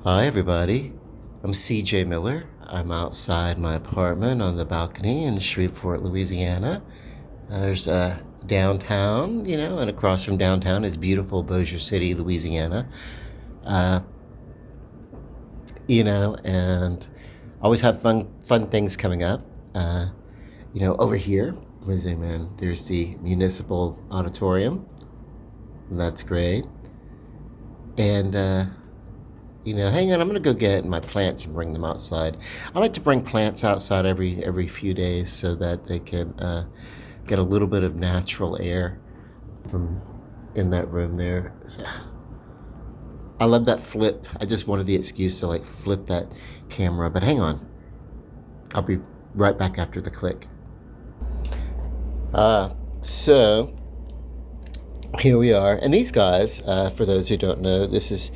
Hi, everybody. I'm CJ Miller. I'm outside my apartment on the balcony in Shreveport, Louisiana. There's downtown, and across from downtown is beautiful Bossier City, Louisiana. Uh, and always have fun things coming up. Over here, let me zoom in. There's the Municipal Auditorium. That's great. And hang on. I'm gonna go get my plants and bring them outside. I like to bring plants outside every few days so that they can get a little bit of natural air from in that room there. So, I love that flip. I just wanted the excuse to like flip that camera. But hang on, I'll be right back after the click. So here we are, and these guys, for those who don't know, this is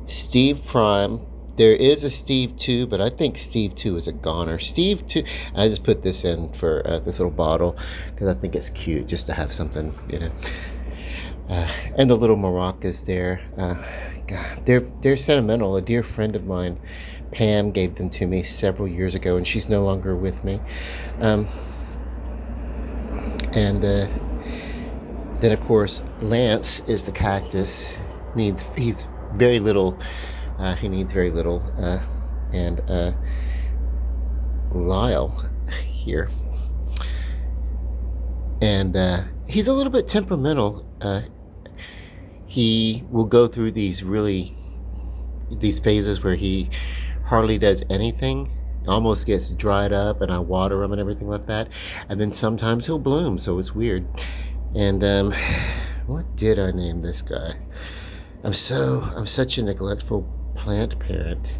Steve Prime. There is a Steve 2, but I think Steve 2 is a goner. Steve 2, I just put this in for this little bottle because I think it's cute just to have something. And the little maracas there. God, they're sentimental. A dear friend of mine, Pam, gave them to me several years ago, and she's no longer with me. And then, of course, Lance is the cactus. He's very little. He needs very little. And Lyle here. And he's a little bit temperamental. He will go through these phases where he hardly does anything, almost gets dried up, and I water him and everything like that. And then sometimes he'll bloom, so it's weird. And what did I name this guy? I'm such a neglectful plant parent.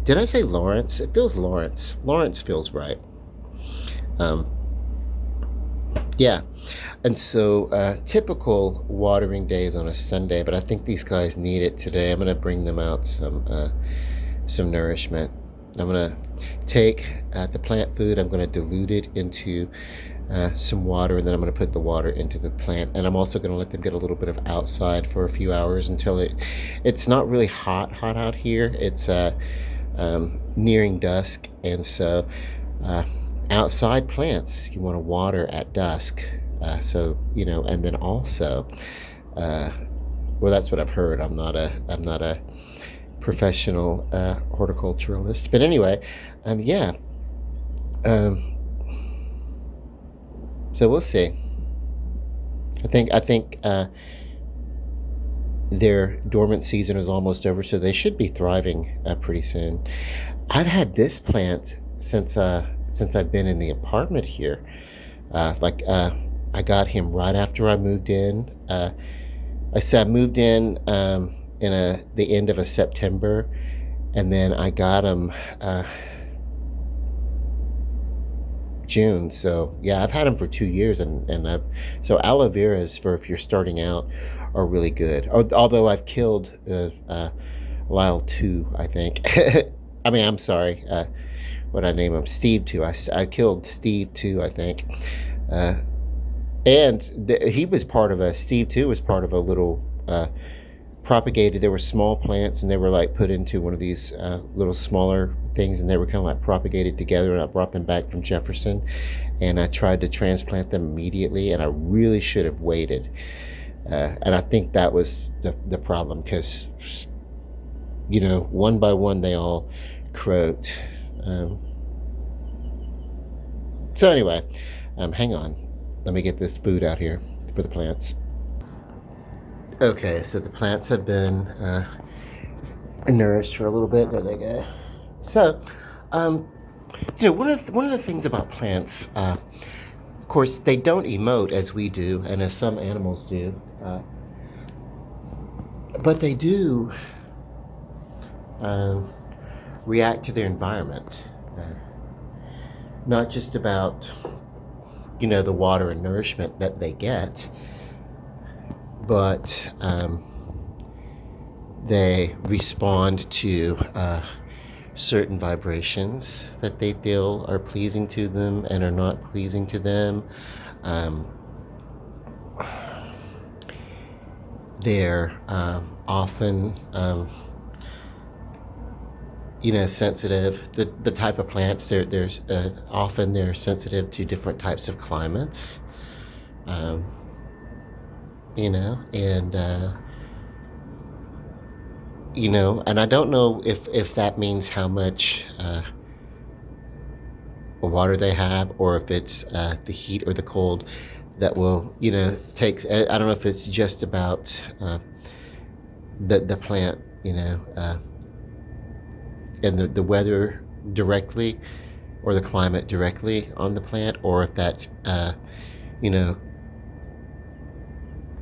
Did I say Lawrence? It feels Lawrence. Lawrence feels right. Yeah. And so typical watering days on a Sunday, but I think these guys need it today. I'm going to bring them out some nourishment. I'm going to take the plant food, I'm going to dilute it into some water, and then I'm going to put the water into the plant. And I'm also going to let them get a little bit of outside for a few hours until it's not really hot out here. It's nearing dusk, and so outside plants you want to water at dusk. And then also, well, that's what I've heard. I'm not a professional horticulturalist, but anyway, yeah. So we'll see. I think their dormant season is almost over, so they should be thriving pretty soon. I've had this plant since I've been in the apartment here. I got him right after I moved in. I moved in the end of a September, and then I got him June. So yeah, I've had them for 2 years, and so aloe veras, for if you're starting out, are really good. Although I've killed Lyle 2, I think. I mean, I'm sorry. What I name him? Steve 2. I killed Steve 2, I think. And he was part of Steve 2 was part of a little propagated. There were small plants, and they were like put into one of these little smaller things, and they were kind of like propagated together, and I brought them back from Jefferson, and I tried to transplant them immediately, and I really should have waited. And I think that was the problem, because one by one they all croaked. So anyway, hang on, let me get this food out here for the plants. Okay, so the plants have been nourished for a little bit. There they go. So, one of the things about plants, of course, they don't emote as we do, and as some animals do, but they do react to their environment. Not just about the water and nourishment that they get, but they respond to certain vibrations that they feel are pleasing to them and are not pleasing to them. they're often sensitive. The type of plants there's often they're sensitive to different types of climates. Um, and and I don't know if that means how much water they have, or if it's the heat or the cold that will take. I don't know if it's just about the plant, and the weather directly, or the climate directly on the plant, or if that's you know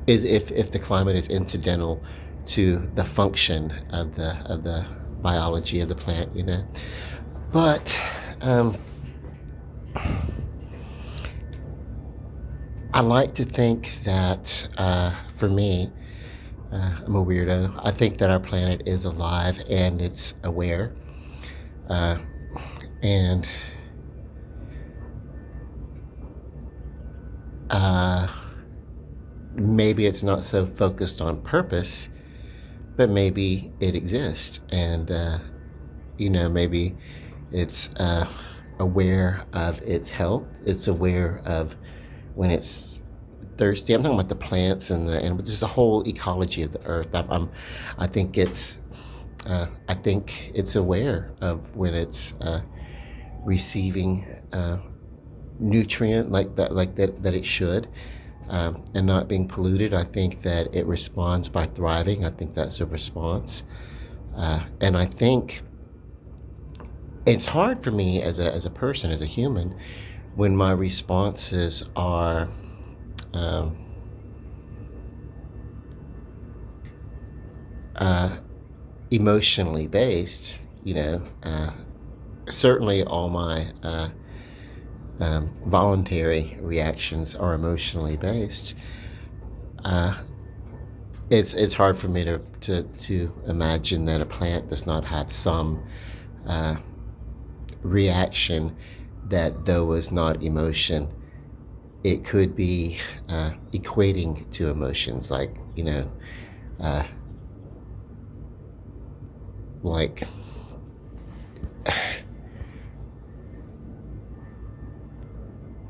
is if the climate is incidental to the function of the biology of the plant. But I like to think that for me, I'm a weirdo. I think that our planet is alive and it's aware, uh, and uh, maybe it's not so focused on purpose, but maybe it exists, and maybe it's aware of its health. It's aware of when it's thirsty. I'm talking about the plants and just the whole ecology of the earth. I think it's aware of when it's receiving nutrient that it should, and not being polluted. I think that it responds by thriving. I think that's a response, and I think it's hard for me as a person, as a human, when my responses are um, uh, emotionally based. Certainly all my voluntary reactions are emotionally based. Uh, it's hard for me to imagine that a plant does not have some uh, reaction that, though is not emotion, it could be equating to emotions, like uh, like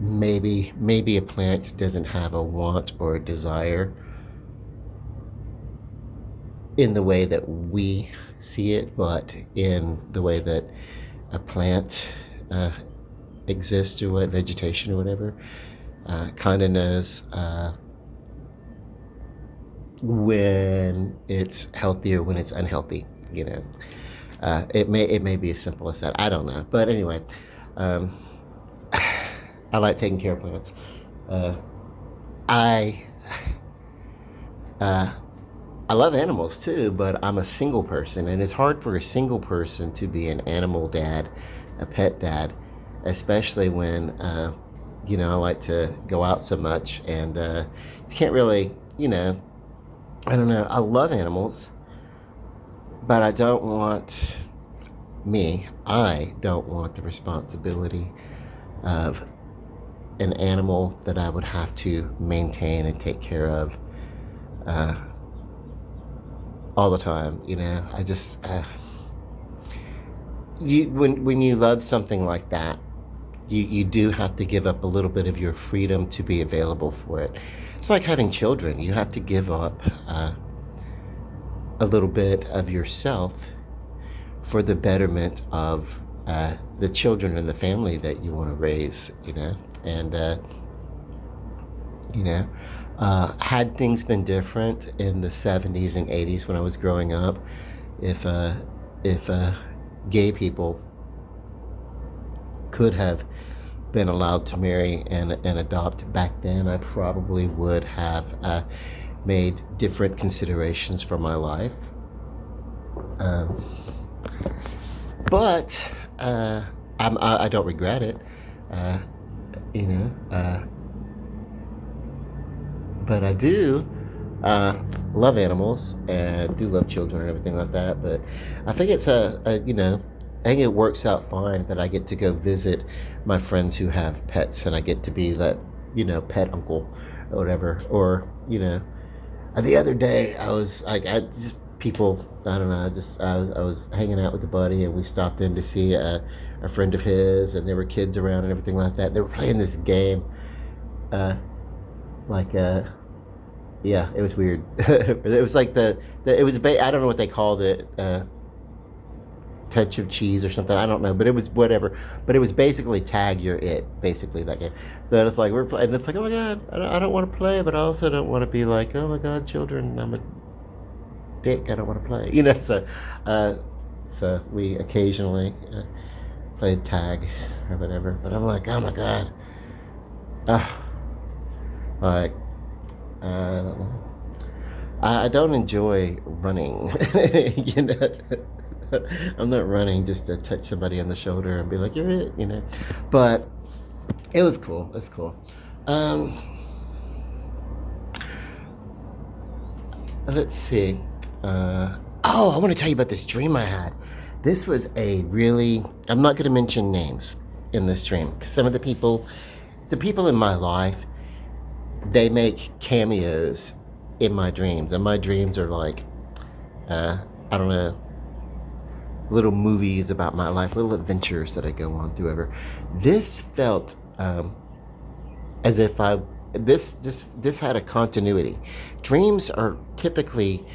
maybe a plant doesn't have a want or a desire in the way that we see it, but in the way that a plant exists, or what, vegetation or whatever, kind of knows when it's healthy or when it's unhealthy. It may be as simple as that. I don't know, but anyway, um, I like taking care of plants. Uh, I uh, I love animals too, but I'm a single person, and it's hard for a single person to be an animal dad, a pet dad, especially when I like to go out so much, and you can't really, I don't know. I love animals, but I don't want the responsibility of an animal that I would have to maintain and take care of uh, all the time. I just when you love something like that, you do have to give up a little bit of your freedom to be available for it. It's like having children. You have to give up a little bit of yourself for the betterment of the children and the family that you want to raise. And had things been different in the 70s and 80s when I was growing up, if gay people could have been allowed to marry and adopt back then, I probably would have made different considerations for my life. Um, but I don't regret it. Uh, you know, uh, but I do love animals and do love children and everything like that. But I think I think it works out fine that I get to go visit my friends who have pets, and I get to be that pet uncle or whatever, or The other day, I was like, I just people. I don't know. I was hanging out with a buddy, and we stopped in to see a friend of his, and there were kids around and everything like that. They were playing this game, uh, like yeah, it was weird. It was like it was I don't know what they called it. Touch of cheese or something. I don't know, but it was whatever. But it was basically tag you're it, basically that game. So it's like we're playing. And it's like, oh my god, I don't want to play, but I also don't want to be like, oh my god, children, I'm a dick. I don't want to play. Uh, so we occasionally played tag or whatever. But I'm like, oh my god, uh, like I don't know. I don't enjoy running. you know, I'm not running just to touch somebody on the shoulder and be like, "You're it," you know. But it was cool. It's cool. Um, let's see. Oh, I want to tell you about this dream I had. This was a really. I'm not going to mention names in this dream because some of the people in my life, they make cameos in my dreams, and my dreams are like, I don't know, little movies about my life, little adventures that I go on through ever. This felt as if I this had a continuity. Dreams are typically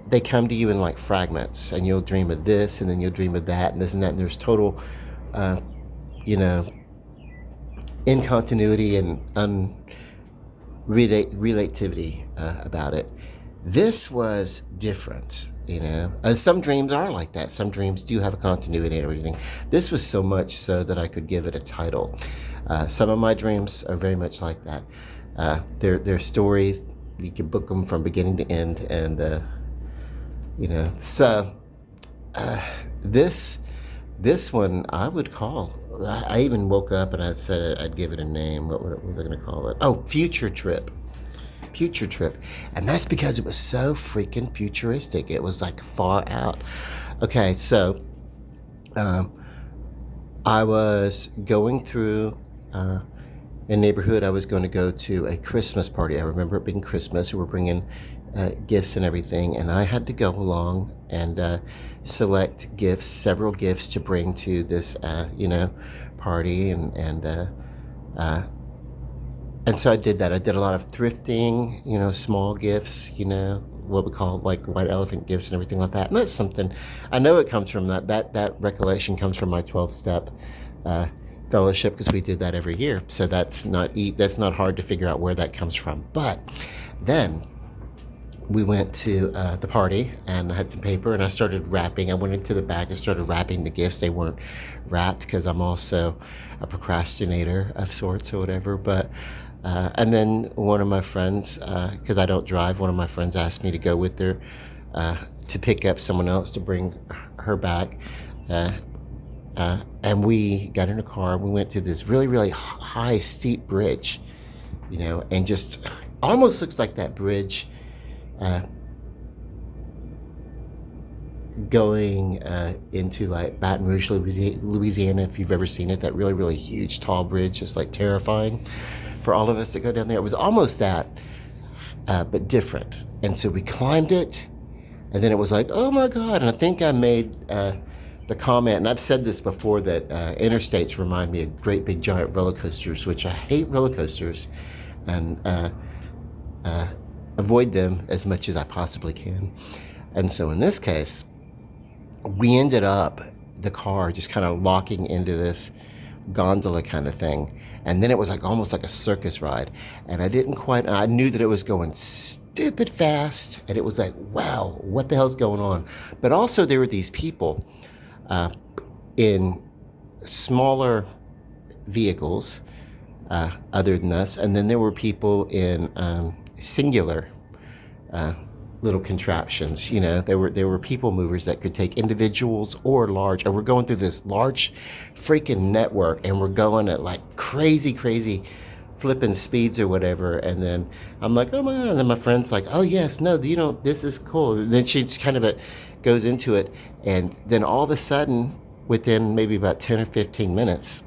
they come to you in like fragments, and you'll dream of this, and then you'll dream of that, and this and that, and there's total, you know, incontinuity and relativity about it. This was different, you know. Some dreams are like that. Some dreams do have a continuity and everything. This was so much so that I could give it a title. Some of my dreams are very much like that. They're stories. You can book them from beginning to end, and you know. So this this one I would call. I even woke up and I said I'd give it a name. What was I going to call it? Oh, Future Trip. Future Trip. And that's because it was so freaking futuristic. It was like far out. Okay, so um, I was going through a neighborhood. I was going to go to a Christmas party. I remember it being Christmas. We were bringing gifts and everything, and I had to go along and select gifts, several gifts to bring to this, you know, party, and so I did that. I did a lot of thrifting, you know, small gifts, you know, what we call like white elephant gifts and everything like that. And that's something I know it comes from that recollection comes from my 12-step fellowship because we did that every year. So that's not hard to figure out where that comes from. But then we went to the party and I had some paper and I started wrapping. I went into the back and started wrapping the gifts. They weren't wrapped because I'm also a procrastinator of sorts or whatever. But and then one of my friends, because I don't drive, one of my friends asked me to go with her to pick up someone else to bring her back. And we got in a car. We went to this really, really high, steep bridge, you know, and just almost looks like that bridge uh, going into like Baton Rouge, Louisiana, if you've ever seen it, that really, really huge, tall bridge, just like terrifying for all of us to go down there. It was almost that, but different. And so we climbed it, and then it was like, oh my God. And I think I made the comment, and I've said this before, that interstates remind me of great big giant roller coasters, which I hate roller coasters, and avoid them as much as I possibly can. And so in this case, we ended up, the car just kind of locking into this gondola kind of thing. And then it was like almost like a circus ride. And I knew that it was going stupid fast. And it was like, wow, what the hell's going on? But also there were these people in smaller vehicles other than us. And then there were people in singular little contraptions. You know, there were people movers that could take individuals or large. And we're going through this large freaking network, and we're going at like crazy, crazy flipping speeds or whatever. And then I'm like, oh my God. And then my friend's like, oh yes, no, you know, this is cool. And then she just kind of goes into it, and then all of a sudden, within maybe about 10 or 15 minutes,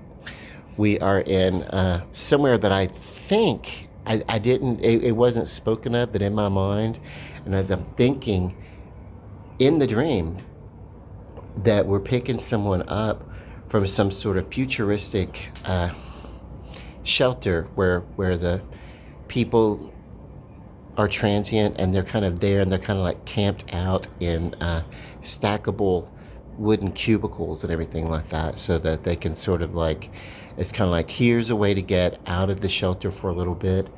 we are in somewhere that I think I didn't, it wasn't spoken of, but in my mind, and as I'm thinking in the dream, that we're picking someone up from some sort of futuristic shelter where the people are transient and they're kind of there and they're kind of like camped out in stackable wooden cubicles and everything like that, so that they can sort of like, it's kind of like, here's a way to get out of the shelter for a little bit.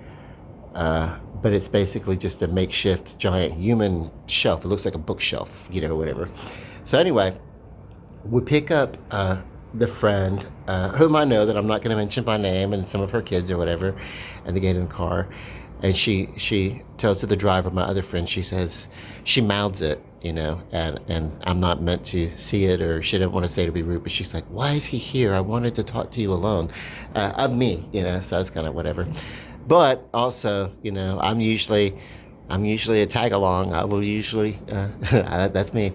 But it's basically just a makeshift giant human shelf. It looks like a bookshelf, whatever. So anyway, we pick up the friend, whom I know that I'm not going to mention by name, and some of her kids or whatever, and they get in the car. And she tells to the driver, my other friend, she says, she mouths it, and I'm not meant to see it, or she didn't want to say to be rude, but she's like, why is he here? I wanted to talk to you alone, of me, so it's kind of whatever. But also, I'm usually a tag along. I will usually, that's me,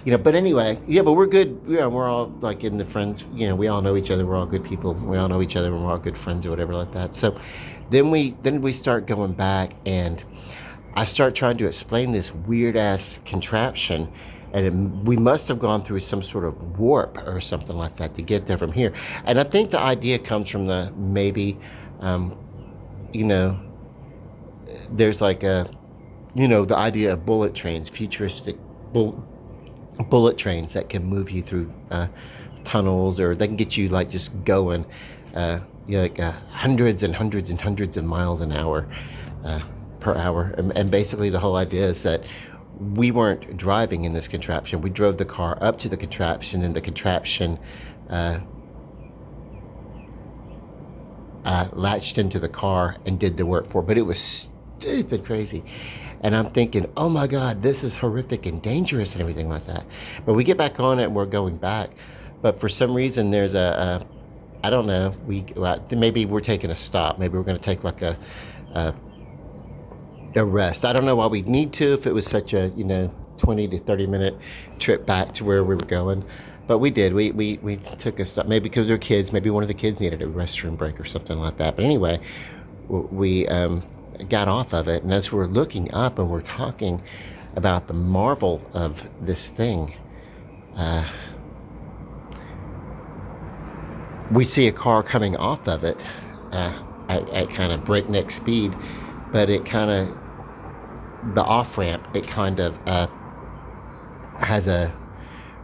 but anyway, yeah, but we're good. We're all like in the friends, we all know each other. We're all good people. We all know each other and we're all good friends or whatever like that. So then we start going back, and I start trying to explain this weird ass contraption, and we must have gone through some sort of warp or something like that to get there from here. And I think the idea comes from the maybe, there's like the idea of bullet trains, futuristic bullet trains that can move you through tunnels, or they can get you like just going, like hundreds and hundreds and hundreds of miles an hour, per hour. And basically the whole idea is that we weren't driving in this contraption. We drove the car up to the contraption, and the contraption latched into the car and did the work for it. But it was stupid crazy. And I'm thinking, oh my God, this is horrific and dangerous and everything like that. But we get back on it and we're going back. But for some reason, there's I don't know, maybe we're taking a stop. Maybe we're going to take like a rest. I don't know why we need to, if it was such a, 20 to 30 minute trip back to where we were going. But we did. We took a stop. Maybe because they're kids. Maybe one of the kids needed a restroom break or something like that. But anyway, we got off of it, and as we're looking up and we're talking about the marvel of this thing, we see a car coming off of it at kind of breakneck speed, but it kind of, the off ramp, it kind of has a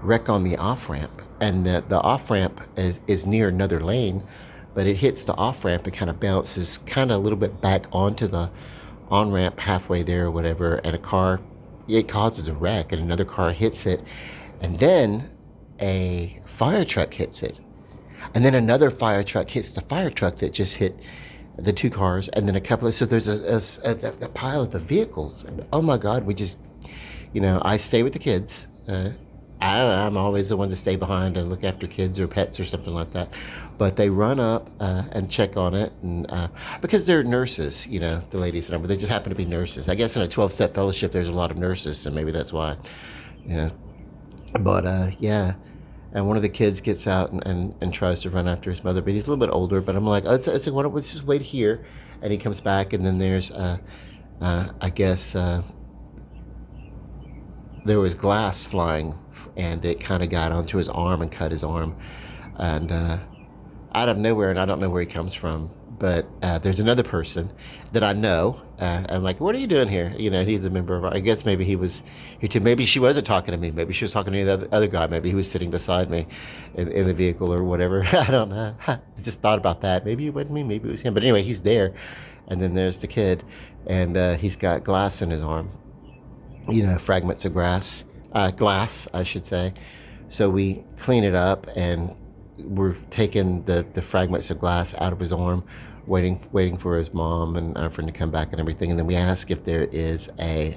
wreck on the off ramp, and the off ramp is near another lane, but it hits the off ramp and kind of bounces kind of a little bit back onto the on ramp halfway there or whatever, and it causes a wreck, and another car hits it, and then a fire truck hits it, and then another fire truck hits the fire truck that just hit the two cars, and then a couple of, so there's a pile of the vehicles, and oh my God, we just, I stay with the kids. I'm always the one to stay behind and look after kids or pets or something like that. But they run up and check on it, and because they're nurses, the ladies and they just happen to be nurses. I guess in a 12-step fellowship, there's a lot of nurses, so maybe that's why. Yeah. But yeah, and one of the kids gets out and tries to run after his mother, but he's a little bit older. But I'm like, why don't we just wait here? And he comes back, and then there's, I guess, there was glass flying, and it kind of got onto his arm and cut his arm, and out of nowhere, and I don't know where he comes from, but there's another person that I know. I'm like, what are you doing here? He's a member of I guess maybe he was here too. Maybe she wasn't talking to me. Maybe she was talking to the other guy. Maybe he was sitting beside me in the vehicle or whatever. I don't know. I just thought about that. Maybe it wasn't me. Maybe it was him. But anyway, he's there. And then there's the kid, and he's got glass in his arm. Fragments of glass, I should say. So we clean it up, and we're taking the fragments of glass out of his arm, waiting for his mom and our friend to come back and everything. And then we ask if there is a,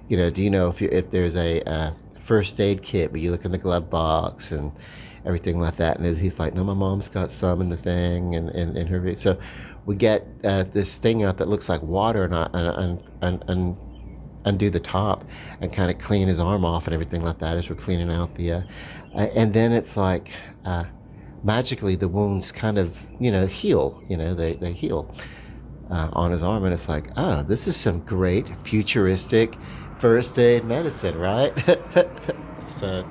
do you know if there's a first aid kit? But you look in the glove box and everything like that. And he's like, no, my mom's got some in the thing and in her. So we get this thing out that looks like water, and undo the top and kind of clean his arm off and everything like that as we're cleaning out the and then it's like magically the wounds kind of heal. They heal, on his arm, and it's like, oh, this is some great futuristic first aid medicine, right? So,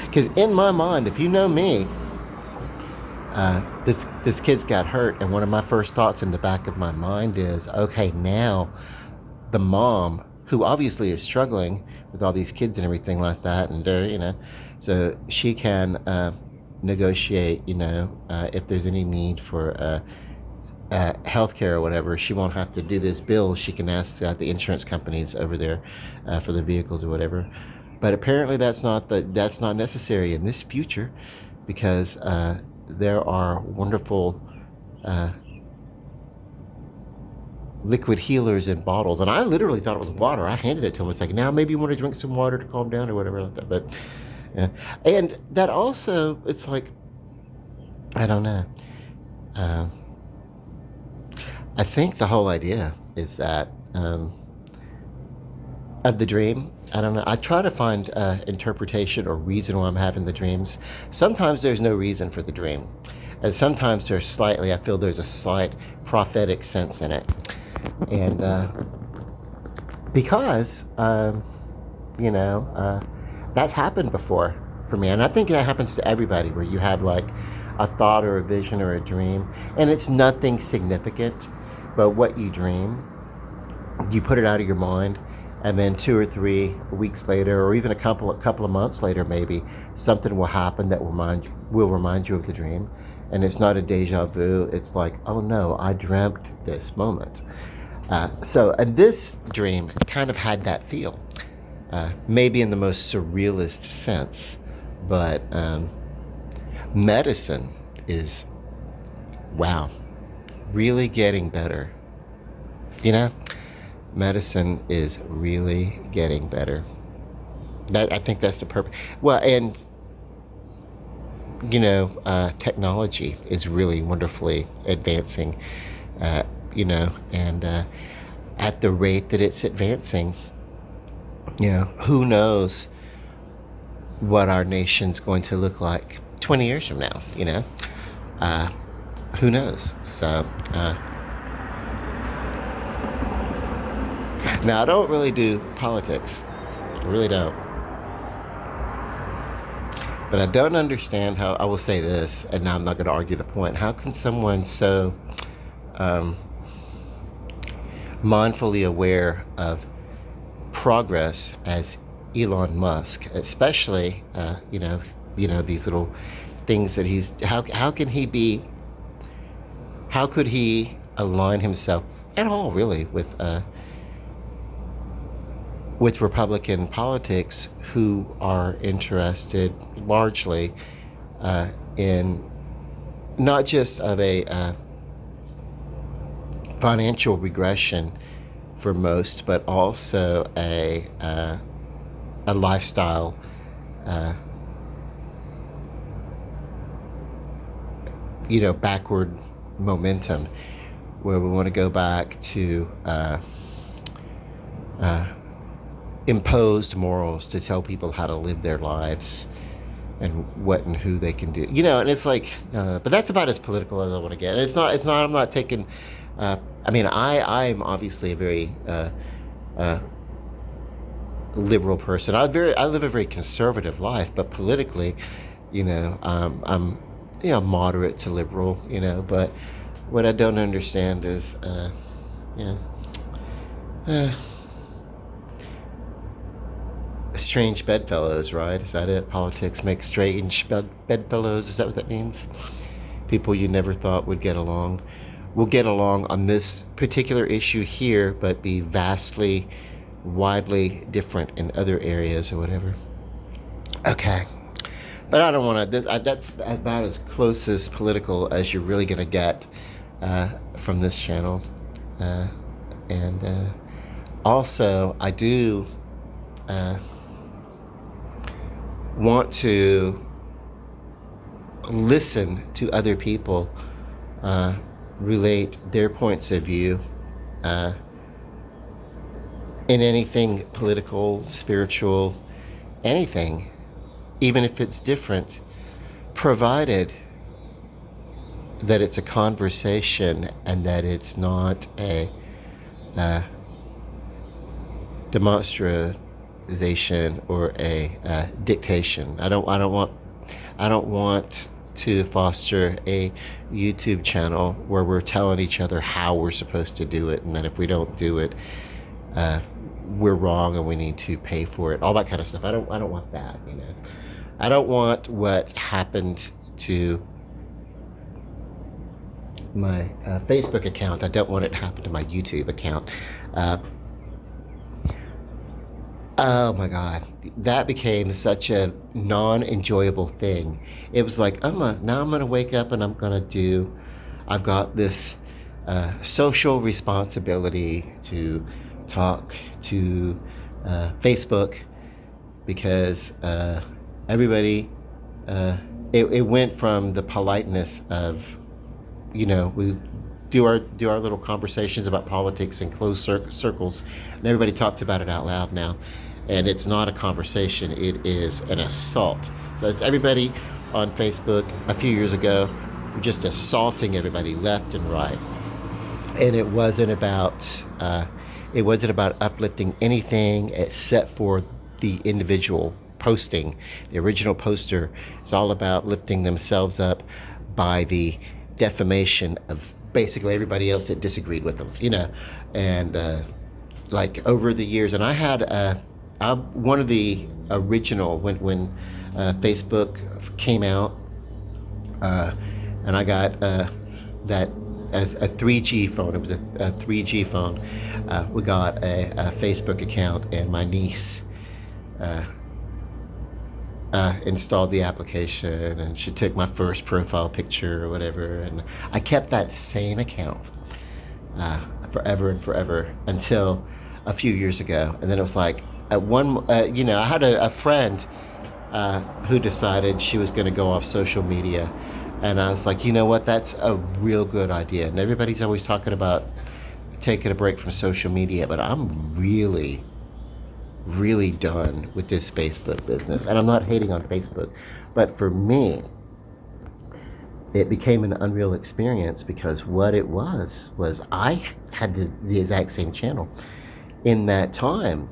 because in my mind, if you know me, this kid's got hurt, and one of my first thoughts in the back of my mind is, okay, now the mom, who obviously is struggling with all these kids and everything like that, and they're, so she can negotiate, if there's any need for healthcare or whatever, she won't have to do this bill. She can ask the insurance companies over there for the vehicles or whatever. But apparently that's not necessary in this future, because there are wonderful liquid healers in bottles. And I literally thought it was water. I handed it to him. It's like, now maybe you want to drink some water to calm down or whatever like that. But yeah. And that also, it's like, I don't know. I think the whole idea is that of the dream. I don't know. I try to find interpretation or reason why I'm having the dreams. Sometimes there's no reason for the dream. And sometimes I feel there's a slight prophetic sense in it. And because, that's happened before for me. And I think that happens to everybody, where you have like a thought or a vision or a dream, and it's nothing significant, but what you dream, you put it out of your mind, and then 2 or 3 weeks later, or even a couple of months later, maybe something will happen that will remind you of the dream. And it's not a deja vu. It's like, oh no, I dreamt this moment. And this dream kind of had that feel, maybe in the most surrealist sense. But medicine is, wow, really getting better. Medicine is really getting better. I think that's the purpose. Well, and technology is really wonderfully advancing, and at the rate that it's advancing, who knows what our nation's going to look like 20 years from now, who knows? So, now I don't really do politics. I really don't. But I don't understand how, I will say this, and now I'm not going to argue the point. How can someone so mindfully aware of progress as Elon Musk, especially, these little things that how could he align himself at all, really, with Republican politics, who are interested largely in not just of a financial regression for most, but also a lifestyle backward momentum, where we want to go back to imposed morals to tell people how to live their lives and what and who they can do. And it's like, but that's about as political as I want to get. And it's not, I'm not taking, I'm obviously a very liberal person. I live a very conservative life, but politically, I'm, moderate to liberal, but what I don't understand is, strange bedfellows, right? Is that it? Politics makes strange bedfellows. Is that what that means? People you never thought would get along will get along on this particular issue here, but be vastly, widely different in other areas or whatever. Okay. But I don't want to, that's about as close as political as you're really going to get from this channel. And also, I do want to listen to other people relate their points of view in anything political, spiritual, anything, even if it's different, provided that it's a conversation and that it's not a demonstration or a dictation. I don't want to foster a YouTube channel where we're telling each other how we're supposed to do it, and that if we don't do it, we're wrong and we need to pay for it. All that kind of stuff. I don't want that. I don't want what happened to my Facebook account. I don't want it to happen to my YouTube account. Oh my God, that became such a non-enjoyable thing. It was like, now I'm gonna wake up and I've got this social responsibility to talk to Facebook because everybody, it went from the politeness of, we do our little conversations about politics in closed circles, and everybody talks about it out loud now. And it's not a conversation, it is an assault. So it's everybody on Facebook a few years ago just assaulting everybody left and right. And it wasn't about uplifting anything except for the individual posting. The original poster is all about lifting themselves up by the defamation of basically everybody else that disagreed with them, and like over the years. And I had one of the original when Facebook came out, and I got that a 3G phone. It was a 3G phone. We got a Facebook account, and my niece installed the application, and she took my first profile picture or whatever, and I kept that same account forever and forever until a few years ago. And then it was like I had a friend who decided she was going to go off social media, and I was like, you know what, that's a real good idea. And everybody's always talking about taking a break from social media, but I'm really done with this Facebook business. And I'm not hating on Facebook, but for me, it became an unreal experience, because what it was I had the exact same channel. In that time,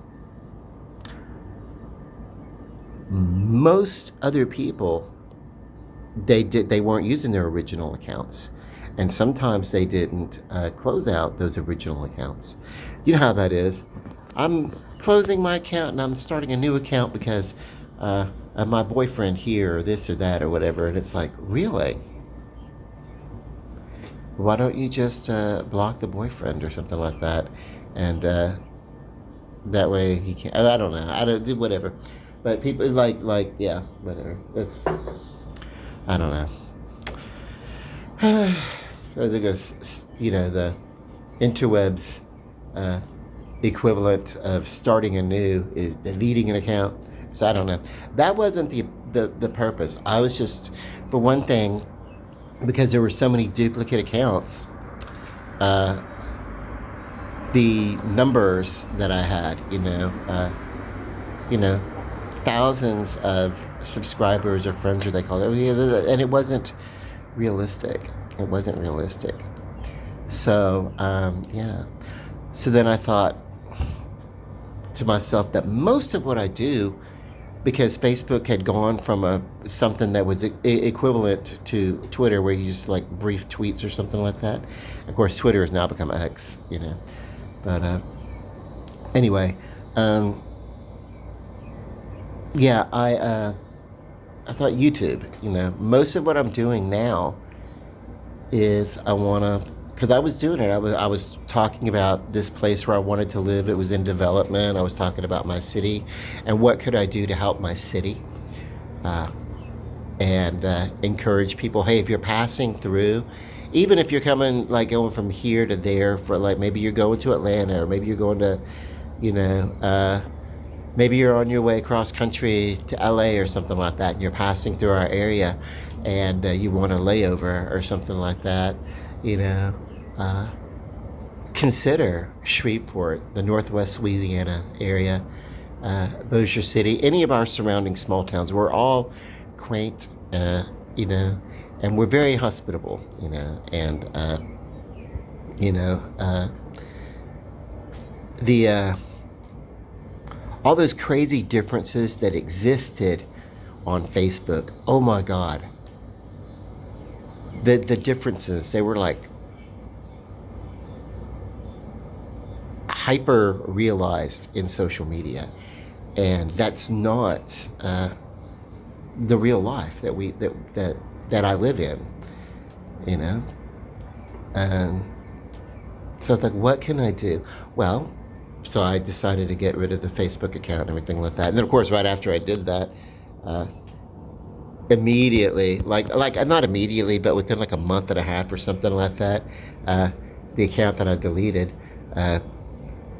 most other people, they weren't using their original accounts, and sometimes they didn't close out those original accounts. You know how that is. I'm closing my account and I'm starting a new account because of my boyfriend here, or this or that or whatever. And it's like, really? Why don't you just block the boyfriend or something like that? And that way he can't. I don't know. I don't do whatever. But people like yeah, whatever. I don't know. I think it's, the interwebs equivalent of starting anew is deleting an account. So I don't know. That wasn't the purpose. I was just, for one thing, because there were so many duplicate accounts, the numbers that I had, thousands of subscribers or friends, or they call it, and it wasn't realistic. It wasn't realistic. So, yeah. So then I thought to myself that most of what I do, because Facebook had gone from something that was equivalent to Twitter, where you just like brief tweets or something like that. Of course, Twitter has now become X, But anyway, yeah, I thought YouTube. Most of what I'm doing now is because I was doing it. I was talking about this place where I wanted to live. It was in development. I was talking about my city and what could I do to help my city, and encourage people. Hey, if you're passing through, even if you're going from here to there, for maybe you're going to Atlanta, or maybe you're going to, maybe you're on your way across country to LA or something like that, and you're passing through our area, and you want a layover or something like that, consider Shreveport, the Northwest Louisiana area, Bossier City, any of our surrounding small towns. We're all quaint, and and we're very hospitable, and you know, the all those crazy differences that existed on Facebook. Oh my God, the differences, they were like hyper realized in social media, and that's not the real life that I live in, you know. And so it's like, what can I do? Well, so I decided to get rid of the Facebook account and everything like that. And then, of course, right after I did that, uh, immediately, like not immediately, but within like a month and a half or something like that, uh, the account that I deleted uh,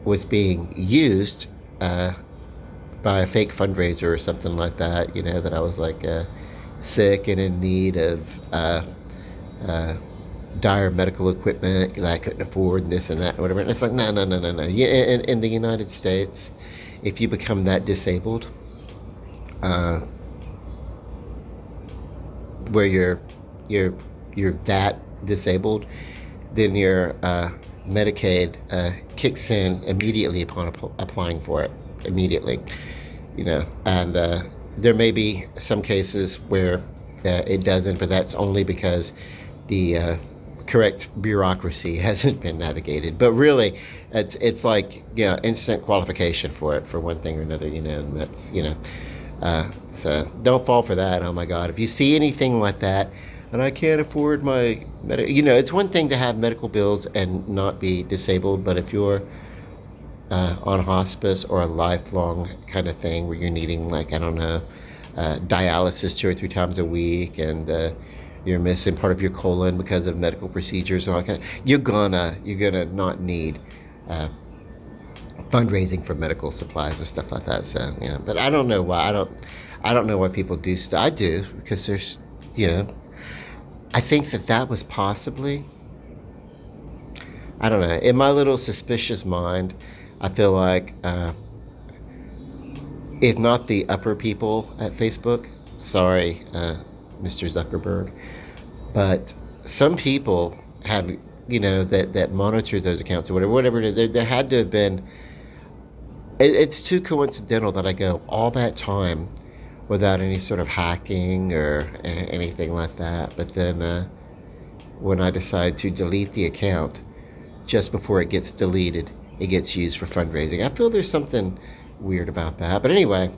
was being used by a fake fundraiser or something like that. That I was like sick and in need of uh, dire medical equipment that I couldn't afford, and this and that, and whatever. And it's like, no, no, no, no, no. Yeah, in the United States, if you become that disabled, uh, where you're that disabled, then your Medicaid kicks in immediately upon applying for it. Immediately, and there may be some cases where it doesn't, but that's only because the correct bureaucracy hasn't been navigated. But really, it's like instant qualification for it, for one thing or another. And that's so don't fall for that. Oh my God, if you see anything like that, and I can't afford my it's one thing to have medical bills and not be disabled, but if you're on hospice or a lifelong kind of thing where you're needing, like, I don't know, dialysis 2 or 3 times a week, and you're missing part of your colon because of medical procedures and all that kind of, you're gonna not need fundraising for medical supplies and stuff like that. So but I don't know why. I don't know why people do stuff. I do, because there's I think that was possibly, I don't know, in my little suspicious mind, I feel like if not the upper people at Facebook, sorry, Mr. Zuckerberg, but some people have, that monitor those accounts or whatever it is. There had to have been. It's too coincidental that I go all that time without any sort of hacking or anything like that. But then when I decide to delete the account, just before it gets deleted, it gets used for fundraising. I feel there's something weird about that. But anyway,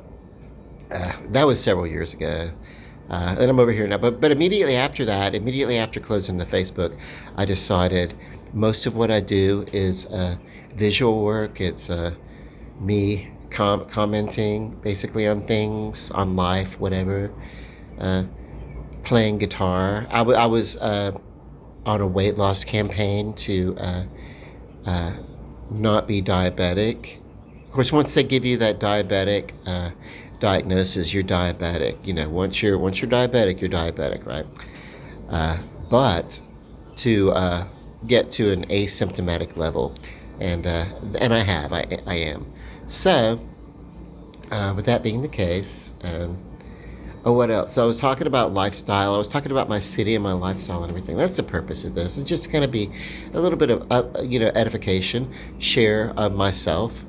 that was several years ago. And I'm over here now. But immediately after that, immediately after closing the Facebook, I decided most of what I do is visual work. It's me commenting basically on things, on life, whatever. Playing guitar. I was on a weight loss campaign to not be diabetic. Of course, once they give you that diabetic diagnosis, you're diabetic. Once you're diabetic, you're diabetic, right? But to get to an asymptomatic level, and I am. So, with that being the case, what else? So I was talking about lifestyle. I was talking about my city and my lifestyle and everything. That's the purpose of this. It's just to kind of be a little bit of edification, share of myself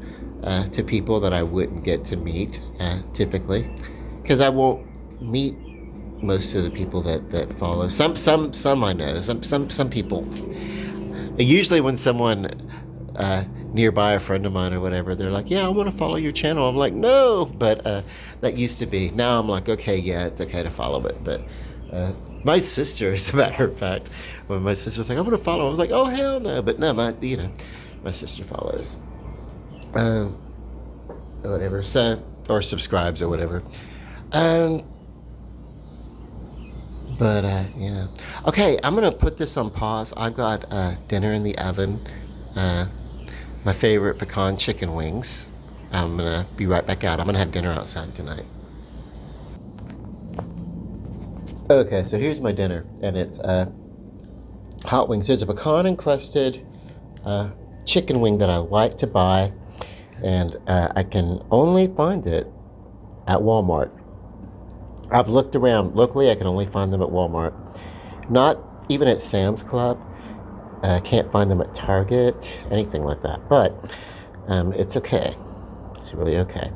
to people that I wouldn't get to meet typically, because I won't meet most of the people that follow. Some I know. Some people. Usually when someone nearby, a friend of mine or whatever, they're like, yeah, I want to follow your channel. I'm like, no, but that used to be. Now I'm like, okay, yeah, it's okay to follow it. But my sister, as a matter of fact, when my sister was like, I want to follow, I was like, oh, hell no. But no, my sister follows. Whatever, so, or subscribes or whatever. But yeah. Okay, I'm going to put this on pause. I've got dinner in the oven. My favorite pecan chicken wings. I'm going to be right back out. I'm going to have dinner outside tonight. Okay, so here's my dinner, and it's hot wings. There's a pecan-encrusted chicken wing that I like to buy, and I can only find it at Walmart. I've looked around locally. I can only find them at Walmart. Not even at Sam's Club. Can't find them at Target, anything like that. But it's okay. It's really okay.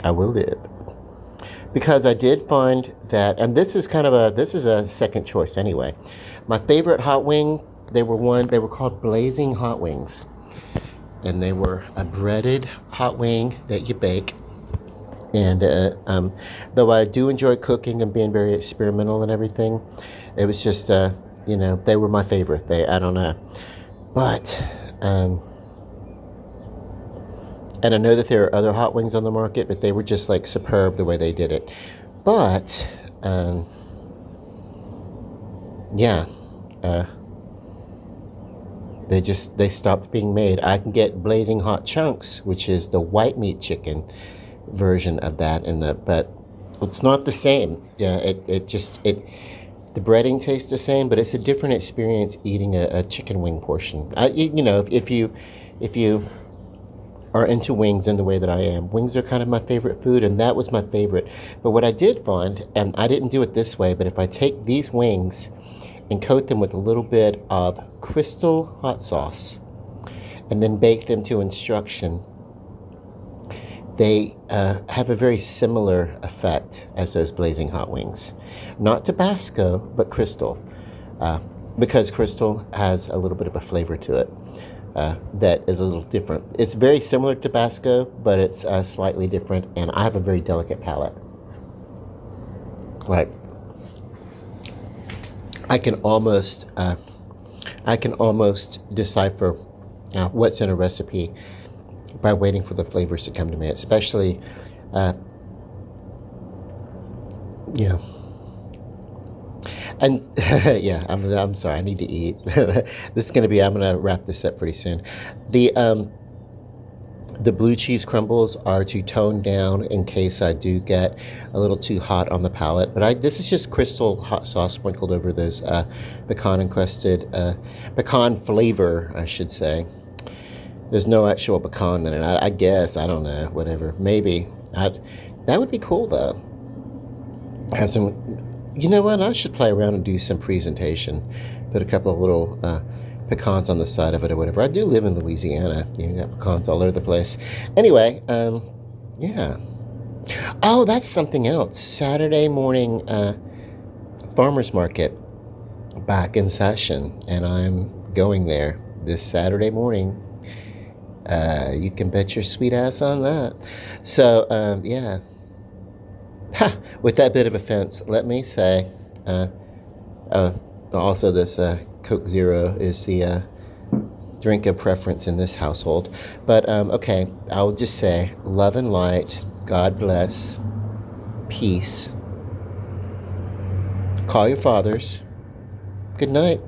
I will live. Because I did find that, and this is a second choice anyway. My favorite hot wing, they were called Blazing Hot Wings. And they were a breaded hot wing that you bake. And though I do enjoy cooking and being very experimental and everything, it was just, they were my favorite. I don't know. But, and I know that there are other hot wings on the market, but they were just like superb the way they did it. But, yeah, they stopped being made. I can get Blazing Hot Chunks, which is the white meat chicken version of that, but it's not the same. Yeah, the breading tastes the same, but it's a different experience eating a chicken wing portion. If you are into wings in the way that I am, wings are kind of my favorite food, and that was my favorite. But what I did find, and I didn't do it this way, but if I take these wings and coat them with a little bit of Crystal hot sauce and then bake them to instruction, they have a very similar effect as those Blazing Hot Wings. Not Tabasco, but Crystal. Because Crystal has a little bit of a flavor to it that is a little different. It's very similar to Tabasco, but it's slightly different, and I have a very delicate palate. Like, I can almost decipher what's in a recipe by waiting for the flavors to come to me, especially, yeah. And yeah, I'm sorry, I need to eat. I'm gonna wrap this up pretty soon. The blue cheese crumbles are to tone down in case I do get a little too hot on the palate. But this is just Crystal hot sauce sprinkled over those pecan flavor, I should say. There's no actual pecan in it. I guess, I don't know, whatever. Maybe. That would be cool, though. Have some, you know what? I should play around and do some presentation. Put a couple of little pecans on the side of it or whatever. I do live in Louisiana. You got pecans all over the place. Anyway, yeah. Oh, that's something else. Saturday morning farmer's market back in session, and I'm going there this Saturday morning. You can bet your sweet ass on that. So, yeah. With that bit of offense, let me say, also this Coke Zero is the drink of preference in this household. But, okay, I'll just say love and light, God bless, peace. Call your fathers. Good night.